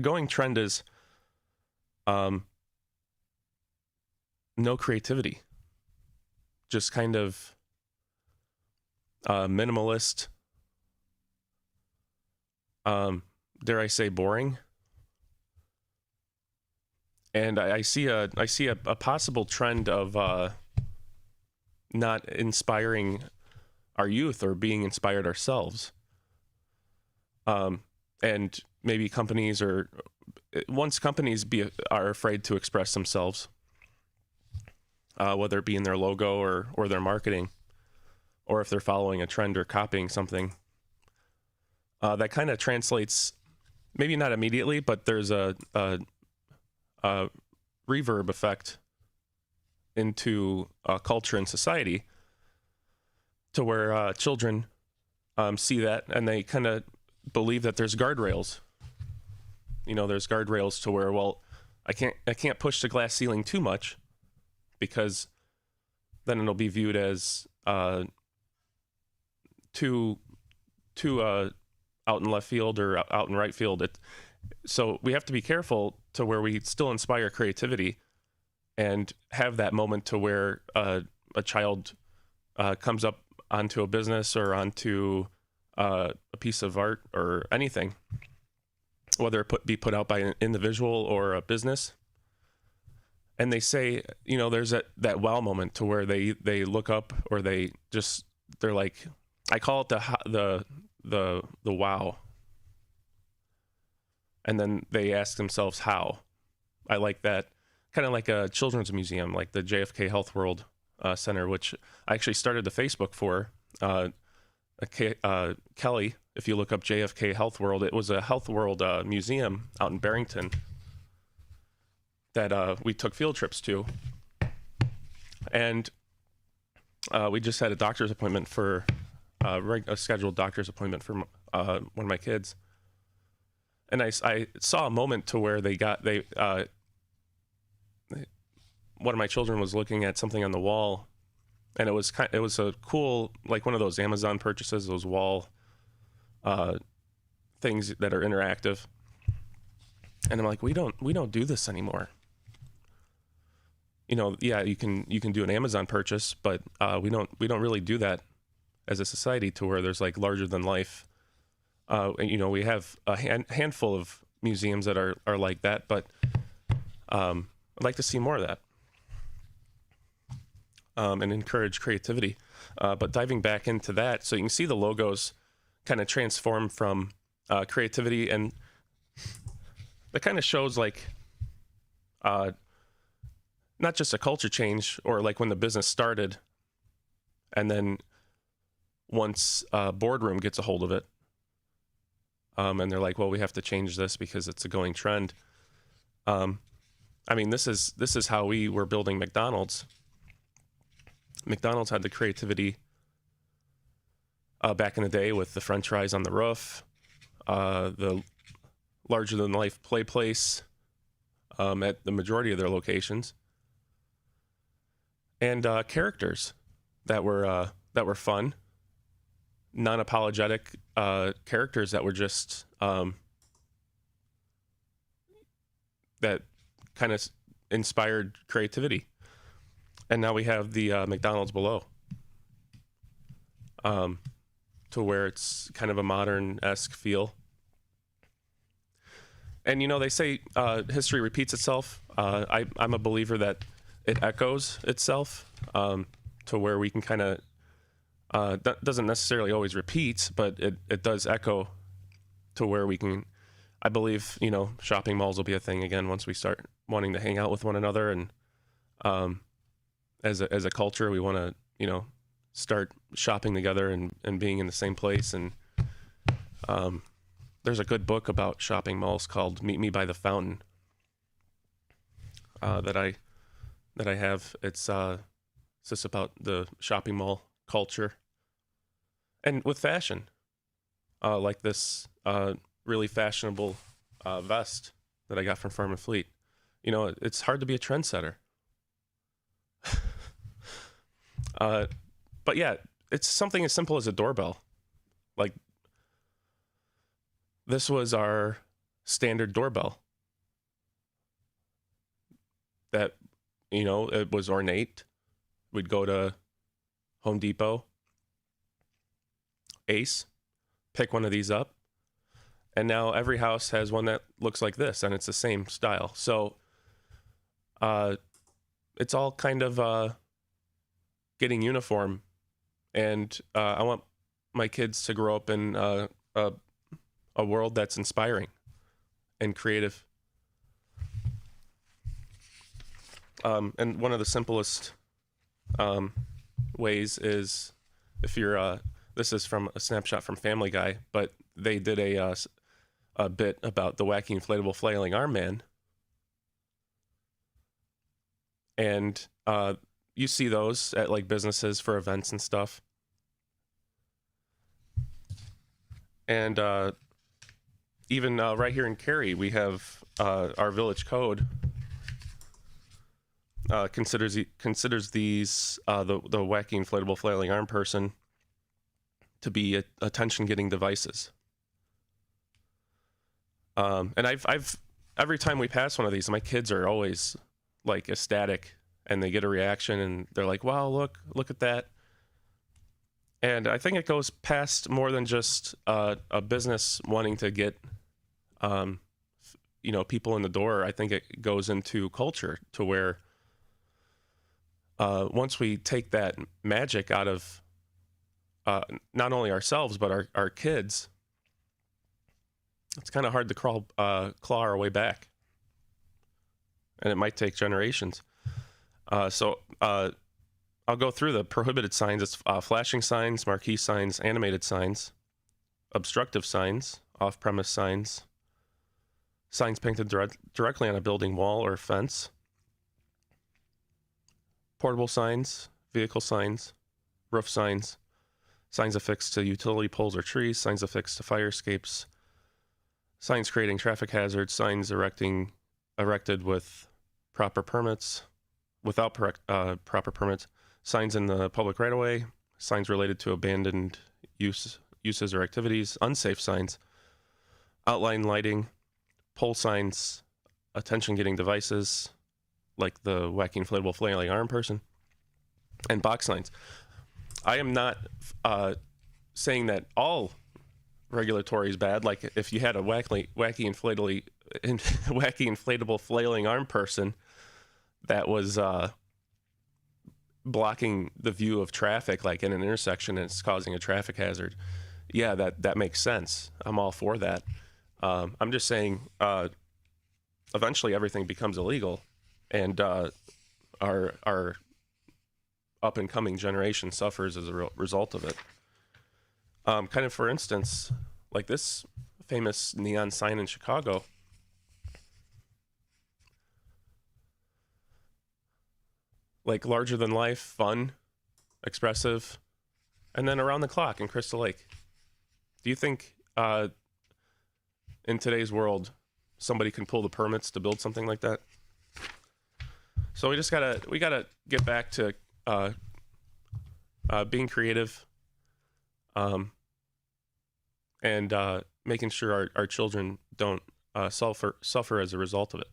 going trend is um, no creativity, just kind of minimalist, dare I say, boring. And I see a possible trend of not inspiring our youth or being inspired ourselves. And maybe companies or once companies are afraid to express themselves, whether it be in their logo or their marketing, or if they're following a trend or copying something, that kind of translates, maybe not immediately, but there's a reverb effect into culture and society, to where children see that and they kind of believe that there's guardrails. There's guardrails to where, well, I can't push the glass ceiling too much, because then it'll be viewed as too out in left field or out in right field. So we have to be careful to where we still inspire creativity and have that moment to where a child comes up onto a business or onto a piece of art or anything, whether it be put out by an individual or a business. And they say, there's that wow moment to where they look up, or they're like, I call it the wow. And then they ask themselves how. I like that, kind of like a children's museum, like the JFK Health World Center, which I actually started the Facebook for. Kelly, if you look up JFK Health World, it was a Health World museum out in Barrington that we took field trips to. And we just had a doctor's appointment for a scheduled doctor's appointment for one of my kids. And I saw a moment to where one of my children was looking at something on the wall, and it was a cool, like one of those Amazon purchases, those wall things that are interactive. And I'm like, we don't do this anymore. Yeah, you can do an Amazon purchase, but we don't really do that as a society, to where there's like larger than life. We have a handful of museums that are like that, but I'd like to see more of that, and encourage creativity. But diving back into that, so you can see the logos kind of transform from creativity, and that kind of shows like not just a culture change, or like when the business started, and then once a boardroom gets a hold of it, and they're like, well, we have to change this because it's a going trend. This is how we were building McDonald's. McDonald's had the creativity back in the day with the French fries on the roof, the larger than life play place at the majority of their locations, and characters that were fun, non-apologetic characters that were just that kind of inspired creativity. And now we have the McDonald's below, to where it's kind of a modern-esque feel. And they say history repeats itself. I'm a believer that it echoes itself, to where we can kind of that doesn't necessarily always repeat, but it does echo, to where we can, I believe, shopping malls will be a thing again once we start wanting to hang out with one another. And as a culture, we want to, start shopping together and being in the same place. And there's a good book about shopping malls called Meet Me by the Fountain, that I have. It's just about the shopping mall culture, and with fashion, like this really fashionable vest that I got from Farm and Fleet. It's hard to be a trendsetter. But yeah, it's something as simple as a doorbell. Like, this was our standard doorbell that, it was ornate. We'd go to Home Depot, Ace, pick one of these up, and now every house has one that looks like this, and it's the same style. So it's all kind of getting uniform, and I want my kids to grow up in a world that's inspiring and creative. And one of the simplest ways is, if you're this is from a snapshot from Family Guy, but they did a bit about the wacky inflatable flailing arm man, and you see those at like businesses for events and stuff. And even right here in Cary, we have our village code considers these the wacky inflatable flailing arm person to be attention-getting devices. And I've every time we pass one of these, my kids are always like ecstatic, and they get a reaction, and they're like, "Wow, look at that!" And I think it goes past more than just a business wanting to get, people in the door. I think it goes into culture, to where once we take that magic out of not only ourselves but our kids, it's kind of hard to claw our way back, and it might take generations. So I'll go through the prohibited signs. It's flashing signs, marquee signs, animated signs, obstructive signs, off-premise signs, signs painted directly on a building wall or fence, portable signs, vehicle signs, roof signs, signs affixed to utility poles or trees, signs affixed to fire escapes, signs creating traffic hazards, signs erected with proper permits, without proper permits, signs in the public right-of-way, signs related to abandoned uses or activities, unsafe signs, outline lighting, pole signs, attention-getting devices, like the wacky inflatable flailing arm person, and box signs. I am not saying that all regulatory is bad. Like if you had a wacky inflatable flailing arm person that was blocking the view of traffic, like in an intersection, and it's causing a traffic hazard, yeah, that makes sense. I'm all for that. I'm just saying eventually everything becomes illegal, and our up and coming generation suffers as a result of it. Kind of, for instance, like this famous neon sign in Chicago. Like larger than life, fun, expressive, and then around the clock in Crystal Lake. Do you think in today's world somebody can pull the permits to build something like that? So we gotta get back to being creative, and making sure our children don't suffer as a result of it.